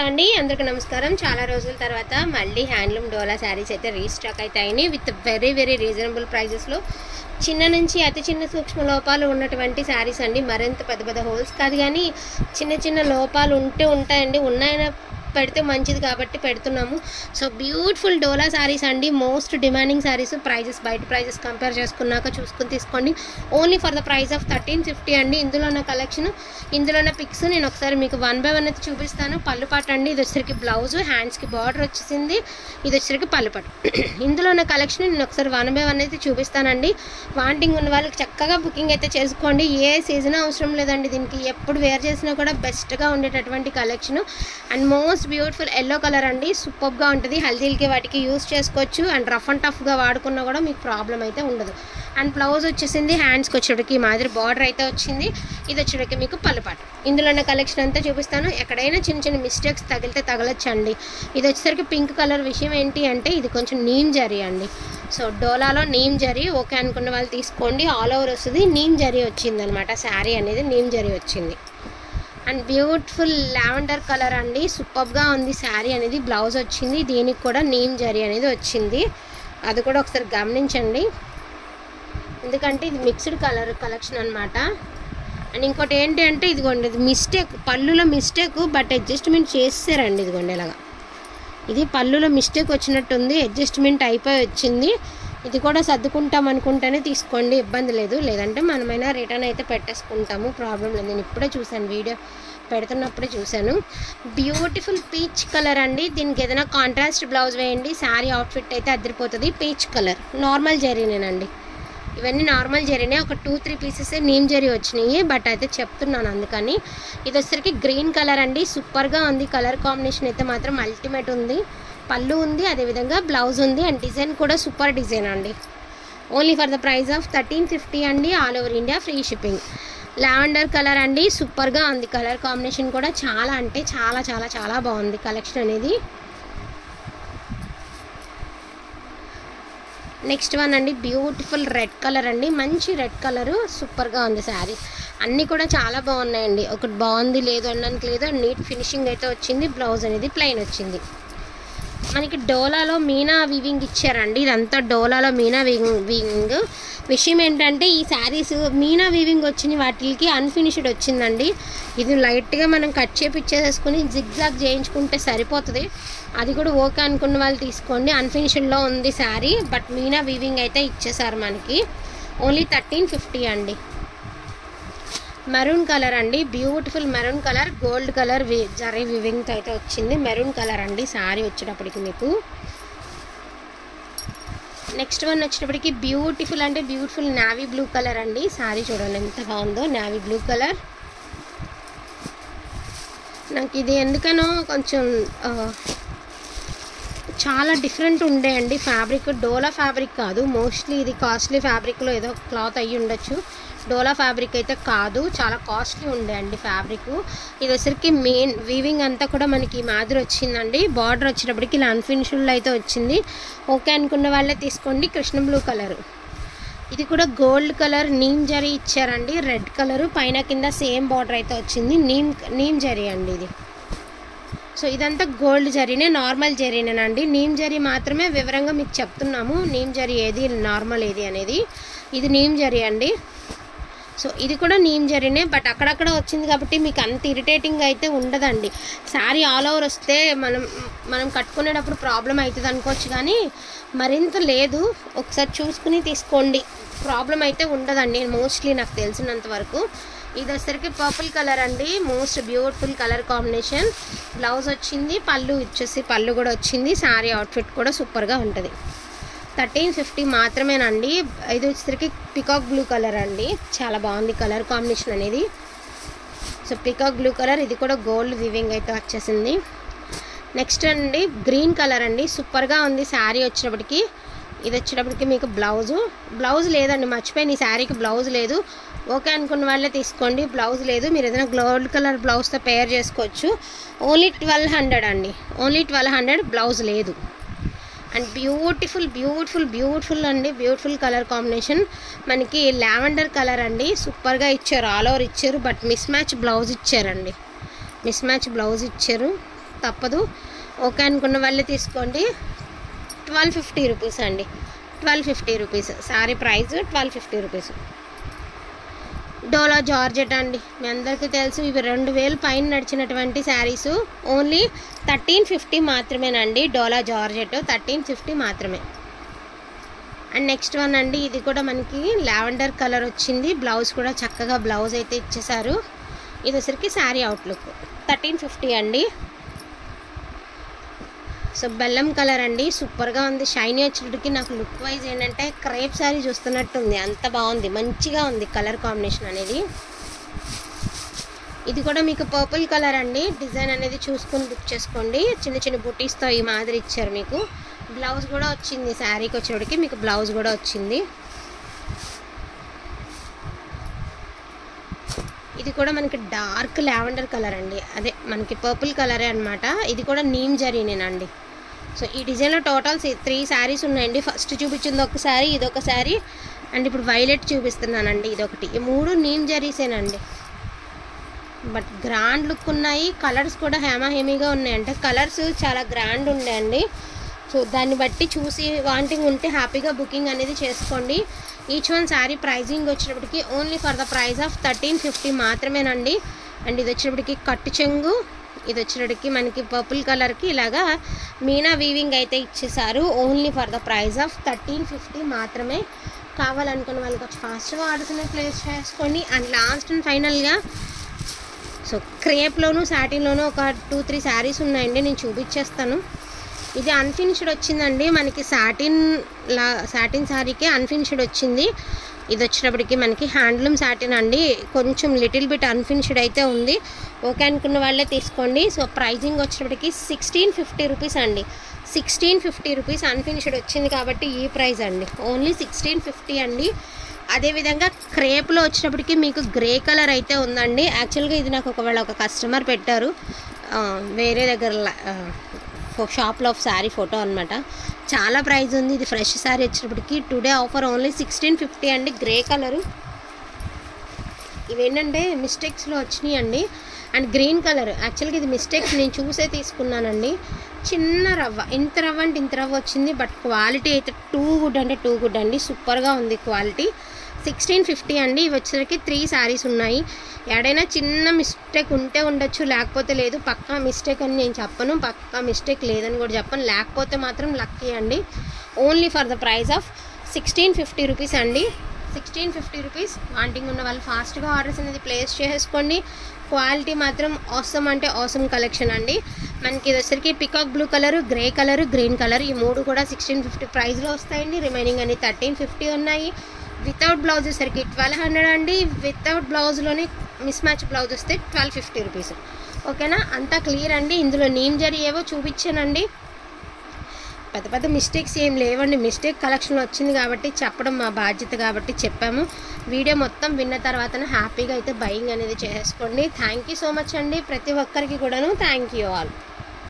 అండి అందరికీ నమస్కారం. చాలా రోజుల తర్వాత మళ్ళీ హ్యాండ్లూమ్ డోలా శారీస్ అయితే రీస్టాక్ అయితే అయినాయి విత్ వెరీ వెరీ రీజనబుల్ ప్రైజెస్లో. చిన్న నుంచి అతి చిన్న సూక్ష్మ లోపాలు ఉన్నటువంటి శారీస్ అండి. మరింత పెద్ద పెద్ద హోల్స్ కాదు కానీ చిన్న చిన్న లోపాలు ఉంటాయండి. ఉన్నాయన పెడితే మంచిది కాబట్టి పెడుతున్నాము. సో బ్యూటిఫుల్ డోలా శారీస్ అండి, మోస్ట్ డిమాండింగ్ శారీస్. ప్రైజెస్ బయట ప్రైజెస్ కంపేర్ చేసుకున్నాక చూసుకుని తీసుకోండి. Only for the price of 1350 అండి. ఇందులో ఉన్న కలెక్షన్, ఇందులో ఉన్న పిక్స్ నేను ఒకసారి మీకు 1 by 1 అయితే చూపిస్తాను. పళ్ళుపాటు అండి, ఇది వచ్చేసరికి బ్లౌజ్, హ్యాండ్స్కి బార్డర్ వచ్చేసింది, ఇది వచ్చేసరికి పళ్ళుపాటు. ఇందులో ఉన్న కలెక్షన్ నేను ఒకసారి 1 by 1 అయితే చూపిస్తానండి. వాంటింగ్ ఉన్న వాళ్ళకి చక్కగా బుకింగ్ అయితే చేసుకోండి. ఏ సీజన్ అవసరం లేదండి, దీనికి ఎప్పుడు వేర్ చేసినా కూడా బెస్ట్గా ఉండేటటువంటి collection. And most beautiful yellow colour అండి, సూపర్గా ఉంటుంది. హల్దీలకి వాటికి యూస్ చేసుకోవచ్చు. అండ్ రఫ్ అండ్ టఫ్గా వాడుకున్నా కూడా మీకు ప్రాబ్లం అయితే ఉండదు. అండ్ బ్లౌజ్ వచ్చేసింది, హ్యాండ్స్కి వచ్చేటికి మాదిరి బార్డర్ అయితే వచ్చింది, ఇది వచ్చేటికి మీకు పళ్ళుపాటు. ఇందులో ఉన్న కలెక్షన్ అంతా చూపిస్తాను. ఎక్కడైనా చిన్న చిన్న మిస్టేక్స్ తగిలితే తగలొచ్చండి. ఇది వచ్చేసరికి పింక్ కలర్. విషయం ఏంటి అంటే ఇది కొంచెం నీమ్ జరీ అండి. సో డోలాలో నీమ్ జరీ ఓకే అనుకున్న వాళ్ళు తీసుకోండి. ఆల్ ఓవర్ వస్తుంది, నీమ్ జరీ వచ్చింది అనమాట. శారీ అనేది నీమ్ జరీ వచ్చింది. అండ్ బ్యూటిఫుల్ లావెండర్ కలర్ అండి, సూపర్గా ఉంది శారీ అనేది. బ్లౌజ్ వచ్చింది, దీనికి కూడా నీమ్ జరీ అనేది వచ్చింది. అది కూడా ఒకసారి గమనించండి, ఎందుకంటే ఇది మిక్స్డ్ కలర్ కలెక్షన్ అనమాట. అండ్ ఇంకోటి ఏంటి అంటే ఇదిగోండి, ఇది మిస్టేక్, పళ్ళులో మిస్టేక్, బట్ అడ్జస్ట్మెంట్ చేస్తారండి. ఇదిగోండి ఇలాగా, ఇది పళ్ళులో మిస్టేక్ వచ్చినట్టుంది, అడ్జస్ట్మెంట్ అయిపోయి వచ్చింది. ఇది కూడా సర్దుకుంటాం అనుకుంటేనే తీసుకోండి, ఇబ్బంది లేదు. లేదంటే మనమైనా రిటర్న్ అయితే పెట్టేసుకుంటాము, ప్రాబ్లం లేదు. నేను ఇప్పుడే చూశాను, వీడియో పెడుతున్నప్పుడే చూశాను. బ్యూటిఫుల్ పీచ్ కలర్ అండి. దీనికి ఏదైనా కాంట్రాస్ట్ బ్లౌజ్ వేయండి, శారీ అవుట్ఫిట్ అయితే అదిరిపోతుంది. పీచ్ కలర్ నార్మల్ జరీనేనండి, ఇవన్నీ నార్మల్ జరీనే. ఒక 2-3 పీసెస్ నీమ్ జరీ వచ్చినాయి, బట్ అయితే చెప్తున్నాను అందుకని. ఇది వచ్చేసరికి గ్రీన్ కలర్ అండి, సూపర్గా ఉంది. కలర్ కాంబినేషన్ అయితే మాత్రం అల్టిమేట్ ఉంది. పళ్ళు ఉంది, అదేవిధంగా బ్లౌజ్ ఉంది. అండ్ డిజైన్ కూడా సూపర్ డిజైన్ అండి. Only for the price of 1350 అండి. All over India free shipping. Lavender colour అండి, సూపర్గా ఉంది. కలర్ కాంబినేషన్ కూడా చాలా అంటే చాలా చాలా చాలా బాగుంది కలెక్షన్ అనేది. నెక్స్ట్ వన్ అండి, బ్యూటిఫుల్ రెడ్ కలర్ అండి, మంచి రెడ్ కలరు, సూపర్గా ఉంది శారీ. అన్నీ కూడా చాలా బాగున్నాయండి. ఒకటి బాగుంది లేదు అనడానికి లేదు. నీట్ ఫినిషింగ్ అయితే వచ్చింది. బ్లౌజ్ అనేది ప్లెయిన్ వచ్చింది. మనకి డోలాలో మీనా వీవింగ్ ఇచ్చారండి. ఇదంతా డోలాలో మీనా వీవింగ్. విషయం ఏంటంటే ఈ శారీస్ మీనా వీవింగ్ వచ్చిన వాటికి అన్ఫినిష్డ్ వచ్చిందండి. ఇది లైట్గా మనం కట్ చేపించేసుకుని జిగ్జాగ్ చేయించుకుంటే సరిపోతుంది. అది కూడా ఓకే అనుకున్న వాళ్ళు తీసుకోండి. అన్ఫినిష్డ్లో ఉంది శారీ, బట్ మీనా వీవింగ్ అయితే ఇచ్చేసారు మనకి. ఓన్లీ 1350 అండి. మెరూన్ కలర్ అండి, beautiful maroon colour, gold colour zari weaving అయితే వచ్చింది. మెరూన్ కలర్ అండి శారీ వచ్చేటప్పటికి మీకు. నెక్స్ట్ వన్ వచ్చేటప్పటికి బ్యూటిఫుల్ అంటే బ్యూటిఫుల్ నావీ బ్లూ కలర్ అండి. శారీ చూడండి ఎంత బాగుందో, నావీ బ్లూ కలర్. నాకు ఇది ఎందుకనో కొంచెం చాలా డిఫరెంట్ ఉండే అండి ఫ్యాబ్రిక్. డోలా ఫ్యాబ్రిక్ కాదు, మోస్ట్లీ ఇది కాస్ట్లీ ఫ్యాబ్రిక్లో ఏదో క్లాత్ అయ్యి ఉండొచ్చు. డోలా ఫ్యాబ్రిక్ అయితే కాదు, చాలా కాస్ట్లీ ఉండే అండి ఫ్యాబ్రిక్. ఇది వచ్చరికి మెయిన్ వీవింగ్ అంతా కూడా మనకి మాదిరి వచ్చిందండి. బార్డర్ వచ్చేటప్పటికి ఇలా అన్ఫినిష్డ్ అయితే వచ్చింది. ఓకే అనుకున్న వాళ్ళే తీసుకోండి. కృష్ణ బ్లూ కలరు, ఇది కూడా గోల్డ్ కలర్ నీమ్ జరీ ఇచ్చారండి. రెడ్ కలరు పైన కింద సేమ్ బార్డర్ అయితే వచ్చింది. నీమ్ జరీ అండి ఇది. సో ఇదంతా గోల్డ్ జరీనే, నార్మల్ జరీనేనండి. నీమ్ జరీ మాత్రమే వివరంగా మీకు చెప్తున్నాము, నీమ్ జరీ ఏది నార్మల్ ఏది అనేది. ఇది నీమ్ జరీ అండి. సో ఇది కూడా నీమ్ జరీనే, బట్ అక్కడక్కడ వచ్చింది కాబట్టి మీకు అంత ఇరిటేటింగ్ అయితే ఉండదండి. శారీ ఆల్ ఓవర్ వస్తే మనం కట్టుకునేటప్పుడు ప్రాబ్లం అవుతుంది అనుకోవచ్చు, కానీ మరింత లేదు. ఒకసారి చూసుకుని తీసుకోండి, ప్రాబ్లం అయితే ఉండదండి మోస్ట్లీ నాకు తెలిసినంత వరకు. ఇది వచ్చేసరికి పర్పుల్ కలర్ అండి, most beautiful colour combination. Blouse వచ్చింది, పళ్ళు ఇచ్చేసి పళ్ళు కూడా వచ్చింది. శారీ అవుట్ఫిట్ కూడా సూపర్గా ఉంటుంది. 1350 మాత్రమేనండి. ఇది వచ్చేసరికి పికాక్ బ్లూ కలర్ అండి, చాలా బాగుంది కలర్ కాంబినేషన్ అనేది. సో పికాక్ బ్లూ కలర్, ఇది కూడా గోల్డ్ వివింగ్ అయితే వచ్చేసింది. నెక్స్ట్ అండి గ్రీన్ కలర్ అండి, సూపర్గా ఉంది శారీ వచ్చేటప్పటికి. ఇది వచ్చేటప్పటికి మీకు బ్లౌజ్ లేదండి, మర్చిపోయింది. ఈ శారీకి బ్లౌజ్ లేదు. ఓకే అనుకున్న వాళ్ళే తీసుకోండి. బ్లౌజ్ లేదు, మీరు ఏదైనా గోల్డ్ కలర్ బ్లౌజ్తో పేర్ చేసుకోవచ్చు. ఓన్లీ 1200 అండి, ఓన్లీ 1200. బ్లౌజ్ లేదు. అండ్ బ్యూటిఫుల్ బ్యూటిఫుల్ బ్యూటిఫుల్ అండి, బ్యూటిఫుల్ కలర్ కాంబినేషన్. మనకి లావెండర్ కలర్ అండి, సూపర్గా ఇచ్చారు. ఆల్ ఓవర్ ఇచ్చారు, బట్ మిస్ మ్యాచ్ బ్లౌజ్ ఇచ్చారండి. మిస్ మ్యాచ్ బ్లౌజ్ ఇచ్చారు. తప్పదు. ఓకే అనుకున్న వాళ్ళే తీసుకోండి. 1250 రూపీస్ అండి. 1250 రూపీస్ శారీ ప్రైస్ 1250 రూపీస్. డోలా జార్జెట్ అండి, మీ అందరికీ తెలుసు ఇవి 2000 పైన నడిచినటువంటి శారీస్. ఓన్లీ 1350 మాత్రమేనండి. డోలా జార్జెట్ 1350 మాత్రమే. అండ్ నెక్స్ట్ వన్ అండి, ఇది కూడా మనకి లావెండర్ కలర్ వచ్చింది. బ్లౌజ్ కూడా చక్కగా బ్లౌజ్ అయితే ఇచ్చేసారు. ఇది వచ్చరికి శారీ అవుట్లుక్ 1350 అండి. సో బెల్లం కలర్ అండి, సూపర్గా ఉంది. షైనీ వచ్చేటికి నాకు లుక్ వైజ్ ఏంటంటే క్రేప్ శారీ చూస్తున్నట్టు ఉంది, అంత బాగుంది, మంచిగా ఉంది కలర్ కాంబినేషన్ అనేది. ఇది కూడా మీకు పర్పుల్ కలర్ అండి. డిజైన్ అనేది చూసుకొని బుక్ చేసుకోండి. చిన్న చిన్న బుటీస్తో ఈ మాదిరి ఇచ్చారు మీకు. బ్లౌజ్ కూడా వచ్చింది, శారీకి వచ్చేటికి మీకు బ్లౌజ్ కూడా వచ్చింది. ఇది కూడా మనకి డార్క్ లావెండర్ కలర్ అండి, అదే మనకి పర్పుల్ కలరే అనమాట. ఇది కూడా నీమ్ జరీనేనండి. సో ఈ డిజైన్లో టోటల్ 3 శారీస్ ఉన్నాయండి. ఫస్ట్ చూపించింది ఒక శారీ, ఇదొక శారీ, అండ్ ఇప్పుడు వైలెట్ చూపిస్తున్నానండి, ఇదొకటి. ఈ 3 నీమ్ జరీసేనండి. బట్ గ్రాండ్ లుక్ ఉన్నాయి. కలర్స్ కూడా హేమీగా ఉన్నాయి, అంటే కలర్స్ చాలా గ్రాండ్ ఉన్నాయండి. సో దాన్ని బట్టి చూసి వాంటింగ్ ఉంటే హ్యాపీగా బుకింగ్ అనేది చేసుకోండి. ఈచ్ వన్ శారీ ప్రైజింగ్ వచ్చినప్పటికీ only for the price of 1350 మాత్రమేనండి. అండ్ ఇది వచ్చినప్పటికి కట్టు చెంగు, ఇది వచ్చినప్పటికి మనకి పర్పుల్ కలర్కి ఇలాగా మీనా వీవింగ్ అయితే ఇచ్చేసారు. Only for the price of 1350 మాత్రమే. కావాలనుకున్న వాళ్ళకి వచ్చి ఫాస్ట్గా ఆర్డర్స్ అనేది ప్లేస్ చేసుకోండి. అండ్ లాస్ట్ అండ్ ఫైనల్గా సో క్రేప్లోను సాటిన్లోను ఒక 2-3 శారీస్ ఉన్నాయండి, నేను చూపించేస్తాను. ఇది అన్ఫినిష్డ్ వచ్చిందండి మనకి. సాటిన్ శారీకి అన్ఫినిష్డ్ వచ్చింది. ఇది వచ్చినప్పటికి మనకి హ్యాండ్లూమ్ సాటిన్ అండి, కొంచెం లిటిల్ బిట్ అన్ఫినిష్డ్ అయితే ఉంది. ఓకే అనుకున్న వాళ్ళే తీసుకోండి. సో ప్రైజింగ్ వచ్చినప్పటికి 1650 రూపీస్ అండి. 1650 రూపీస్ అన్ఫినిష్డ్ వచ్చింది కాబట్టి ఈ ప్రైస్ అండి, ఓన్లీ 1650 అండి. అదేవిధంగా క్రేప్లో వచ్చినప్పటికి మీకు గ్రే కలర్ అయితే ఉందండి. యాక్చువల్గా ఇది నాకు ఒక కస్టమర్ పెట్టారు వేరే దగ్గర షాప్లో శారీ ఫోటో అనమాట. చాలా ప్రైస్ ఉంది. ఇది ఫ్రెష్ శారీ వచ్చినప్పటికి టుడే ఆఫర్ ఓన్లీ 1650 అండి. గ్రే కలరు ఇవేంటంటే మిస్టేక్స్లో వచ్చినాయి అండి. అండ్ గ్రీన్ కలర్ యాక్చువల్గా ఇది మిస్టేక్స్ నేను చూసే తీసుకున్నానండి. చిన్న రవ్వ, ఇంత రవ్వ అంటే ఇంత రవ్వ వచ్చింది. బట్ క్వాలిటీ అయితే టూ గుడ్ అండి, సూపర్గా ఉంది క్వాలిటీ. 1650 అండి. ఇవి వచ్చేసరికి 3 శారీస్ ఉన్నాయి. ఎక్కడైనా చిన్న మిస్టేక్ ఉంటే ఉండొచ్చు, లేకపోతే లేదు. పక్కా మిస్టేక్ అని నేను చెప్పను, పక్కా మిస్టేక్ లేదని కూడా చెప్పను. లేకపోతే మాత్రం లక్కీ అండి. Only for the price of 1650 rupees అండి. 1650 రూపీస్. వాంటింగ్ ఉన్న వాళ్ళు ఫాస్ట్గా ఆర్డర్స్ అనేది ప్లేస్ చేసుకోండి. క్వాలిటీ మాత్రం ఆసమ్ అంటే ఆసమ్ కలెక్షన్ అండి. మనకి ఇది వచ్చరికి peacock blue colour, grey colour, green colour, ఈ 3 కూడా 1650 ప్రైస్లో వస్తాయండి. రిమైనింగ్ అన్ని 1350 ఉన్నాయి. వితౌట్ బ్లౌజ్ వచ్చేసరికి 1200 అండి. వితౌట్ బ్లౌజ్లోనే మిస్ మ్యాచ్ బ్లౌజ్ వస్తే 1250 రూపీస్. ఓకేనా, అంతా క్లియర్ అండి. ఇందులో నీమ్ జరీ ఏవో చూపించానండి, పెద్ద మిస్టేక్స్ ఏం లేవండి. మిస్టేక్ కలెక్షన్ వచ్చింది కాబట్టి చెప్పడం మా బాధ్యత కాబట్టి చెప్పాము. వీడియో మొత్తం విన్న తర్వాత హ్యాపీగా అయితే బయింగ్ అనేది చేసుకోండి. థ్యాంక్ యూ సో మచ్ అండి ప్రతి ఒక్కరికి కూడాను. Thank you all.